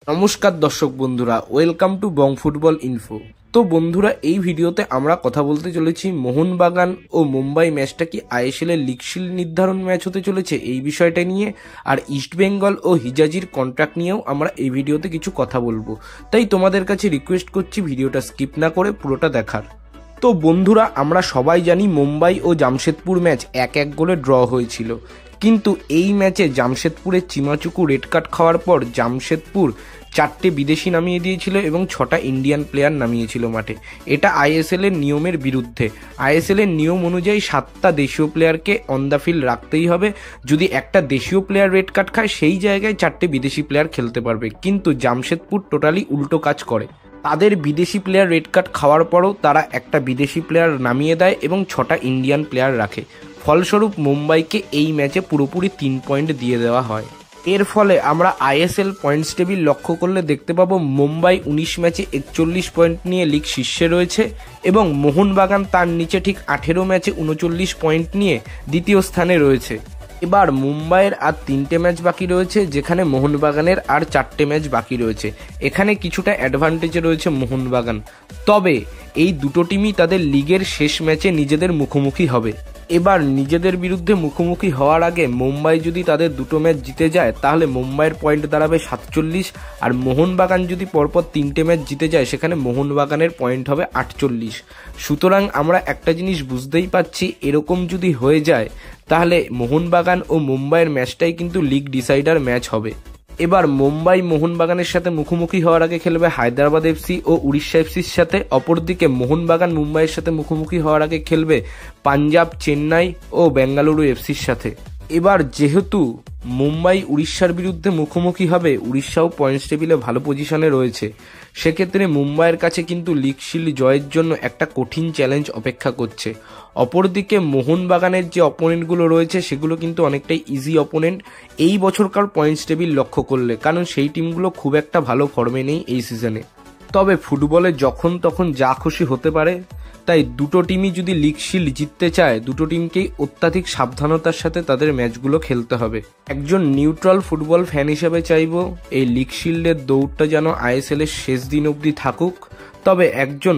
নমস্কার দর্শক বন্ধুরা, welcome to Bong football info. তো বন্ধুরা, এই ভিডিওতে আমরা কথা বলতে চলেছি মোহনবাগান ও মুম্বাই ম্যাচটা কি আইএসএল এর লিগ শিল্ড নির্ধারণ ম্যাচ হতে চলেছে এই বিষয়টা নিয়ে, আর ইস্টবেঙ্গল ও হিজাজির কন্ট্রাক্ট নিয়েও আমরা এই ভিডিওতে কিছু কথা বলবো। তাই তোমাদের কাছে রিকোয়েস্ট করছি ভিডিওটা স্কিপ না করে পুরোটা দেখার। তো বন্ধুরা, আমরা সবাই জানি মুম্বাই ও জামশেদপুর ম্যাচ 1-1 গোলে ড্র হয়েছিল, কিন্তু এই ম্যাচে জামশেদপুরের চিমাচুকু রেড কার্ড খাওয়ার পর জামশেদপুর 4টে বিদেশি নামিয়ে দিয়েছিল এবং 6টা ইন্ডিয়ান প্লেয়ার নামিয়েছিল মাঠে। এটা আইএসএল এর নিয়মের বিরুদ্ধে। আইএসএল এর নিয়ম অনুযায়ী 7টা দেশীয় প্লেয়ারকে অন দ্য ফিল্ড রাখতেই হবে। যদি একটা দেশীয় প্লেয়ার রেড কার্ড খায়, সেই জায়গায় 4টে বিদেশি প্লেয়ার খেলতে পারবে। কিন্তু জামশেদপুর টোটালি উল্টো কাজ করে। তাদের বিদেশি প্লেয়ার রেড কার্ড খাওয়ার পরও তারা একটা বিদেশি প্লেয়ার নামিয়ে দেয় এবং 6টা ইন্ডিয়ান প্লেয়ার রাখে। ফলস্বরূপ মুম্বাইকে এই ম্যাচে পুরোপুরি 3 পয়েন্ট দিয়ে দেওয়া হয়। এর ফলে আমরা আইএসএল পয়েন্টস টেবিল লক্ষ্য করলে দেখতে পাবো মুম্বাই 19 ম্যাচে 41 পয়েন্ট নিয়ে লিগ শীর্ষে রয়েছে এবং মোহনবাগান তার নিচে ঠিক 18 ম্যাচে 39 পয়েন্ট নিয়ে দ্বিতীয় স্থানে রয়েছে। এবার মুম্বাইয়ের আর 3টে ম্যাচ বাকি রয়েছে, যেখানে মোহনবাগানের আর 4টে ম্যাচ বাকি রয়েছে। এখানে কিছুটা অ্যাডভান্টেজে রয়েছে মোহনবাগান, তবে এই দুটো টিমই তাদের লিগের শেষ ম্যাচে নিজেদের মুখোমুখি হবে। এবার নিজেদের বিরুদ্ধে মুখোমুখি হওয়ার আগে মুম্বাই যদি তাদের দুটো ম্যাচ জিতে যায়, তাহলে মুম্বাইয়ের পয়েন্ট দাঁড়াবে 47, আর মোহনবাগান যদি পরপর 3টে ম্যাচ জিতে যায়, সেখানে মোহনবাগানের পয়েন্ট হবে 48। সুতরাং আমরা একটা জিনিস বুঝতেই পারছি, এরকম যদি হয়ে যায় তাহলে মোহনবাগান ও মুম্বাইয়ের ম্যাচটাই কিন্তু লিগ ডিসাইডার ম্যাচ হবে। এবার মুম্বাই মোহনবাগানের সাথে মুখোমুখি হওয়ার আগে খেলবে হায়দ্রাবাদ এফসি ও উড়িষ্যা এফসির সাথে। অপরদিকে মোহনবাগান মুম্বাইয়ের সাথে মুখোমুখি হওয়ার আগে খেলবে পাঞ্জাব, চেন্নাই ও বেঙ্গালুরু এফসির সাথে। এবার যেহেতু মুম্বাই উড়িষ্যার বিরুদ্ধে মুখোমুখি হবে, উড়িষ্যাও পয়েন্টস টেবিলে ভালো পজিশনে রয়েছে, সেক্ষেত্রে মুম্বাইয়ের কাছে কিন্তু লিগ শিল্ড জয়ের জন্য একটা কঠিন চ্যালেঞ্জ অপেক্ষা করছে। অপরদিকে মোহনবাগানের যে অপোনেন্টগুলো রয়েছে সেগুলো কিন্তু অনেকটাই ইজি অপোনেন্ট এই বছরকার পয়েন্টস টেবিল লক্ষ্য করলে, কারণ সেই টিমগুলো খুব একটা ভালো ফর্মে নেই এই সিজনে। তবে ফুটবলে যখন তখন যা খুশি হতে পারে, তাই দুটো টিমই যদি লিগ শিল্ড জিততে চায়, দুটো টিমকেই অত্যাধিক সাবধানতার সাথে তাদের ম্যাচগুলো খেলতে হবে। একজন নিউট্রাল ফুটবল ফ্যান হিসেবে চাইবো এই লিগ শিল্ডের দৌড়টা যেন আইএসএল এর শেষ দিন অবধি থাকুক, তবে একজন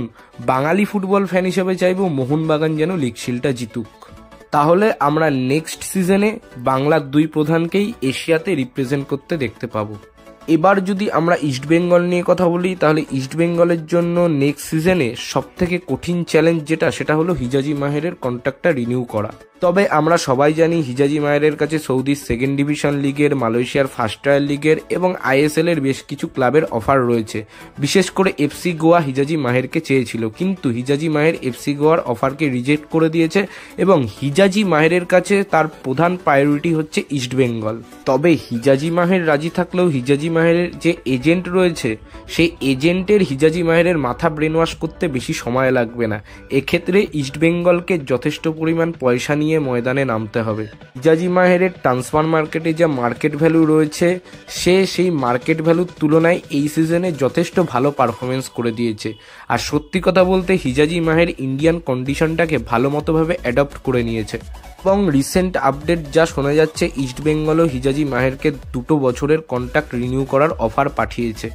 বাঙালি ফুটবল ফ্যান হিসেবে চাইবো মোহনবাগান যেন লিগ শিল্ডটা জিতুক। তাহলে আমরা নেক্সট সিজনে বাংলার 2 প্রধানকেই এশিয়াতে রিপ্রেজেন্ট করতে দেখতে পাবো। এবার যদি আমরা ইস্টবেঙ্গল নিয়ে কথা বলি, তাহলে ইস্টবেঙ্গলের জন্য নেক্সট সিজনে সবথেকে কঠিন চ্যালেঞ্জ সেটা হলো হিজাজি মাহেরের কন্ট্রাক্টটা রিনিউ করা। তবে আমরা সবাই জানি হিজাজি মাহেরের কাছে সৌদির 2nd ডিভিশন লিগের, মালয়েশিয়ার ফার্স্ট টায়ার লিগের এবং আইএসএল এর বেশ কিছু ক্লাবের অফার রয়েছে। বিশেষ করে এফসি গোয়া হিজাজি মাহেরকে চেয়েছিল, কিন্তু হিজাজি মাহের এফসি গোয়ার অফারকে রিজেক্ট করে দিয়েছে এবং হিজাজি মাহেরের কাছে তার প্রধান প্রায়োরিটি হচ্ছে ইস্টবেঙ্গল। তবে হিজাজি মাহের রাজি থাকলেও হিজাজি মাহেরের যে এজেন্ট রয়েছে, সেই এজেন্টের হিজাজি মাহেরের মাথা ব্রেন ওয়াশ করতে বেশি সময় লাগবে না। এক্ষেত্রে ইস্টবেঙ্গলকে যথেষ্ট পরিমাণ পয়সা নিয়ে ময়দানে নামতে হবে। হিজাজি মাহেরের ট্রান্সফার মার্কেটে যা মার্কেট ভ্যালু রয়েছে, সেই মার্কেট ভ্যালুর তুলনায় এই সিজনে যথেষ্ট ভালো পারফরমেন্স করে দিয়েছে। আর সত্যি কথা বলতে হিজাজি মাহের ইন্ডিয়ান কন্ডিশনটাকে ভালো মতোভাবে অ্যাডপ্ট করে নিয়েছে এবং রিসেন্ট আপডেট যা শোনা যাচ্ছে, ইস্টবেঙ্গলও হিজাজি মাহেরকে 2 বছরের কন্ট্রাক্ট রিনিউ করার অফার পাঠিয়েছে।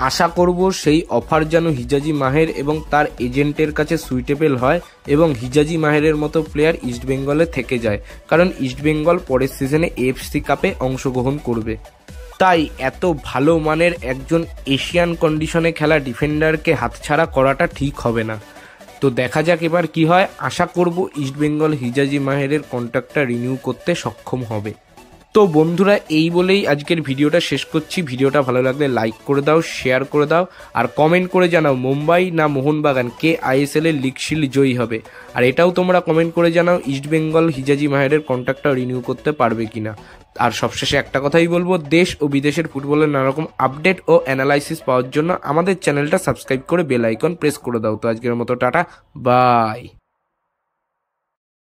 আশা করব সেই অফার যেন হিজাজি মাহের এবং তার এজেন্টের কাছে সুইটেবল হয় এবং হিজাজি মাহেরের মতো প্লেয়ার ইস্টবেঙ্গলে থেকে যায়, কারণ ইস্টবেঙ্গল পরের সিজনে এএফসি কাপে অংশগ্রহণ করবে। তাই এত ভালো মানের একজন এশিয়ান কন্ডিশনে খেলা ডিফেন্ডারকে হাতছাড়া করাটা ঠিক হবে না। তো দেখা যাক এবার কি হয়। আশা করব ইস্টবেঙ্গল হিজাজি মাহেরের কন্ট্রাক্টটা রিনিউ করতে সক্ষম হবে। তো বন্ধুরা, এই বলেই আজকের ভিডিওটা শেষ করছি। ভিডিওটা ভালো লাগলে লাইক করে দাও, শেয়ার করে দাও, আর কমেন্ট করে জানাও মুম্বাই না মোহনবাগান কে আইএসএল এর লিগ শিল্ড জয়ী হবে। আর এটাও তোমরা কমেন্ট করে জানাও ইস্টবেঙ্গল হিজাজি মাহেরের কন্ট্রাক্টটা রিনিউ করতে পারবে কিনা। আর সবশেষে একটা কথাই বলবো, দেশ ও বিদেশের ফুটবলের নানারকম আপডেট ও অ্যানালাইসিস পাওয়ার জন্য আমাদের চ্যানেলটা সাবস্ক্রাইব করে বেল আইকন প্রেস করে দাও। তো আজকের মতো টাটা, বাই।